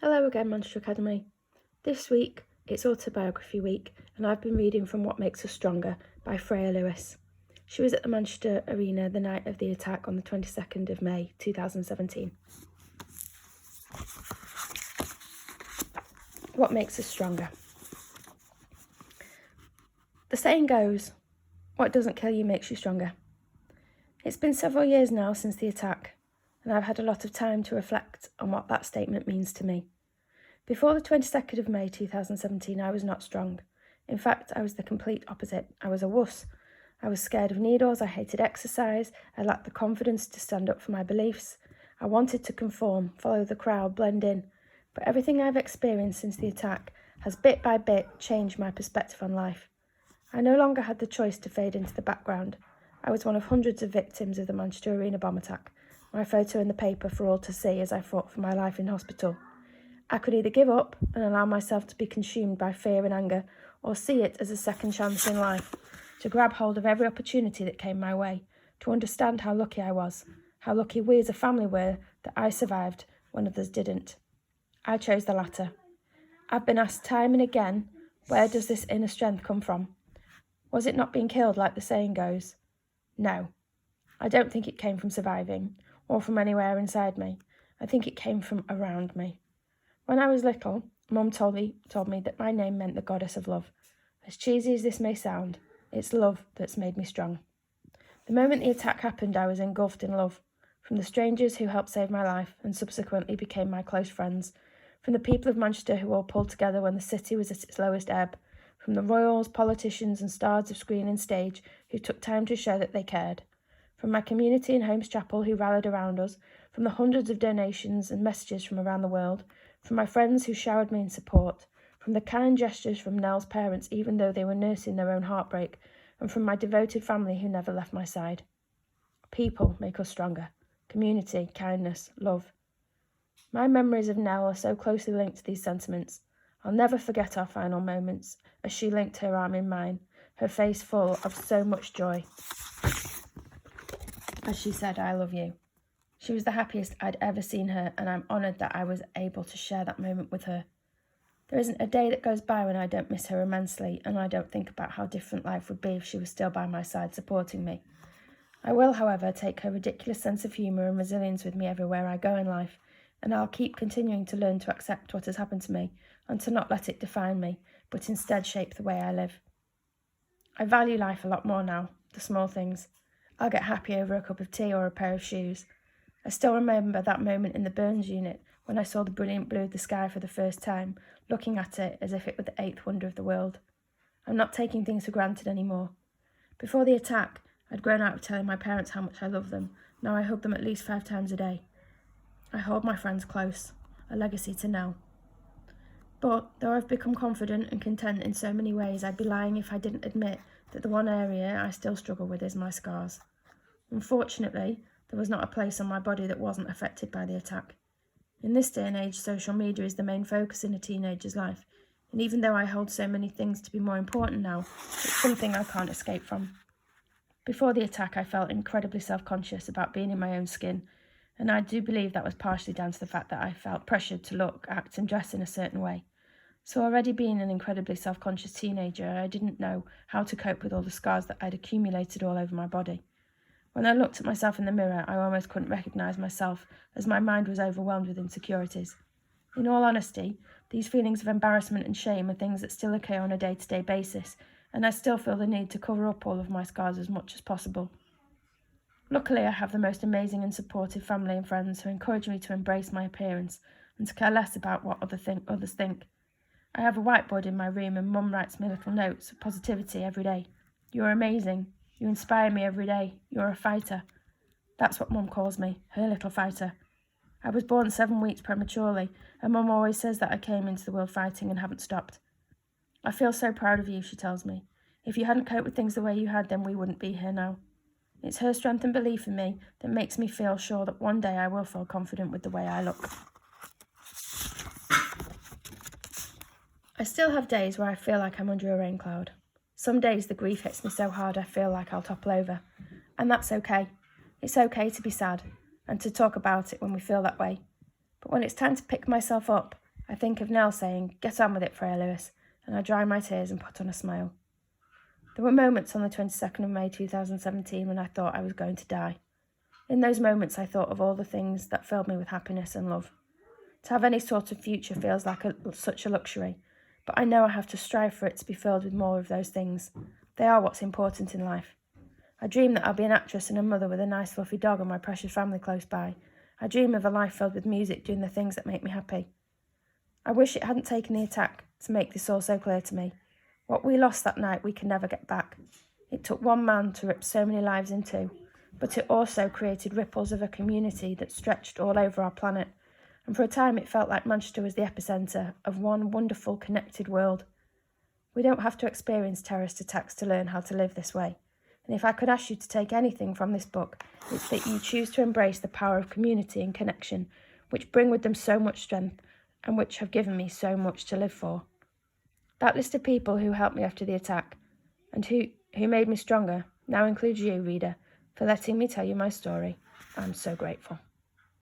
Hello again, Monster Academy. This week, it's Autobiography Week, and I've been reading from What Makes Us Stronger by Freya Lewis. She was at the Manchester Arena the night of the attack on the 22nd of May 2017. What makes us stronger? The saying goes, what doesn't kill you makes you stronger. It's been several years now since the attack, and I've had a lot of time to reflect on what that statement means to me. Before the 22nd of May 2017, I was not strong. In fact, I was the complete opposite. I was a wuss. I was scared of needles, I hated exercise, I lacked the confidence to stand up for my beliefs. I wanted to conform, follow the crowd, blend in. But everything I've experienced since the attack has bit by bit changed my perspective on life. I no longer had the choice to fade into the background. I was one of hundreds of victims of the Manchester Arena bomb attack, my photo in the paper for all to see as I fought for my life in hospital. I could either give up and allow myself to be consumed by fear and anger, or see it as a second chance in life, to grab hold of every opportunity that came my way, to understand how lucky I was, how lucky we as a family were that I survived when others didn't. I chose the latter. I've been asked time and again, where does this inner strength come from? Was it not being killed like the saying goes? No. I don't think it came from surviving, or from anywhere inside me. I think it came from around me. When I was little, Mum told me that my name meant the goddess of love. As cheesy as this may sound, it's love that's made me strong. The moment the attack happened, I was engulfed in love. From the strangers who helped save my life and subsequently became my close friends, from the people of Manchester who all pulled together when the city was at its lowest ebb, from the royals, politicians and stars of screen and stage who took time to show that they cared, from my community in Holmes Chapel who rallied around us, from the hundreds of donations and messages from around the world, from my friends who showered me in support, from the kind gestures from Nell's parents even though they were nursing their own heartbreak, and from my devoted family who never left my side. People make us stronger. Community, kindness, love. My memories of Nell are so closely linked to these sentiments. I'll never forget our final moments as she linked her arm in mine, her face full of so much joy, as she said, "I love you." She was the happiest I'd ever seen her, and I'm honoured that I was able to share that moment with her. There isn't a day that goes by when I don't miss her immensely, and I don't think about how different life would be if she was still by my side supporting me. I will, however, take her ridiculous sense of humour and resilience with me everywhere I go in life, and I'll keep continuing to learn to accept what has happened to me and to not let it define me, but instead shape the way I live. I value life a lot more now, the small things. I'll get happy over a cup of tea or a pair of shoes. I still remember that moment in the burns unit when I saw the brilliant blue of the sky for the first time, looking at it as if it were the eighth wonder of the world. I'm not taking things for granted anymore. Before the attack, I'd grown out of telling my parents how much I love them. Now I hug them at least 5 times a day. I hold my friends close, a legacy to Nell. But though I've become confident and content in so many ways, I'd be lying if I didn't admit that the one area I still struggle with is my scars. Unfortunately, there was not a place on my body that wasn't affected by the attack. In this day and age, social media is the main focus in a teenager's life, and even though I hold so many things to be more important now, it's something I can't escape from. Before the attack, I felt incredibly self-conscious about being in my own skin, and I do believe that was partially down to the fact that I felt pressured to look, act and dress in a certain way. So already being an incredibly self-conscious teenager, I didn't know how to cope with all the scars that I'd accumulated all over my body. When I looked at myself in the mirror, I almost couldn't recognise myself as my mind was overwhelmed with insecurities. In all honesty, these feelings of embarrassment and shame are things that still occur on a day-to-day basis, and I still feel the need to cover up all of my scars as much as possible. Luckily, I have the most amazing and supportive family and friends who encourage me to embrace my appearance and to care less about what others think. I have a whiteboard in my room and Mum writes me little notes of positivity every day. "You're amazing. You inspire me every day. You're a fighter." That's what Mum calls me, her little fighter. I was born 7 weeks prematurely, and Mum always says that I came into the world fighting and haven't stopped. "I feel so proud of you," she tells me. "If you hadn't coped with things the way you had, then we wouldn't be here now." It's her strength and belief in me that makes me feel sure that one day I will feel confident with the way I look. I still have days where I feel like I'm under a rain cloud. Some days the grief hits me so hard I feel like I'll topple over. And that's okay. It's okay to be sad and to talk about it when we feel that way. But when it's time to pick myself up I think of Nell saying, "Get on with it, Freya Lewis," and I dry my tears and put on a smile. There were moments on the 22nd of May 2017 when I thought I was going to die. In those moments I thought of all the things that filled me with happiness and love. To have any sort of future feels like such a luxury, but I know I have to strive for it to be filled with more of those things. They are what's important in life. I dream that I'll be an actress and a mother with a nice fluffy dog and my precious family close by. I dream of a life filled with music, doing the things that make me happy. I wish it hadn't taken the attack to make this all so clear to me. What we lost that night we can never get back. It took one man to rip so many lives in two, but it also created ripples of a community that stretched all over our planet, and for a time it felt like Manchester was the epicentre of one wonderful connected world. We don't have to experience terrorist attacks to learn how to live this way, and if I could ask you to take anything from this book, it's that you choose to embrace the power of community and connection, which bring with them so much strength and which have given me so much to live for. That list of people who helped me after the attack and who made me stronger now includes you, reader, for letting me tell you my story. I'm so grateful.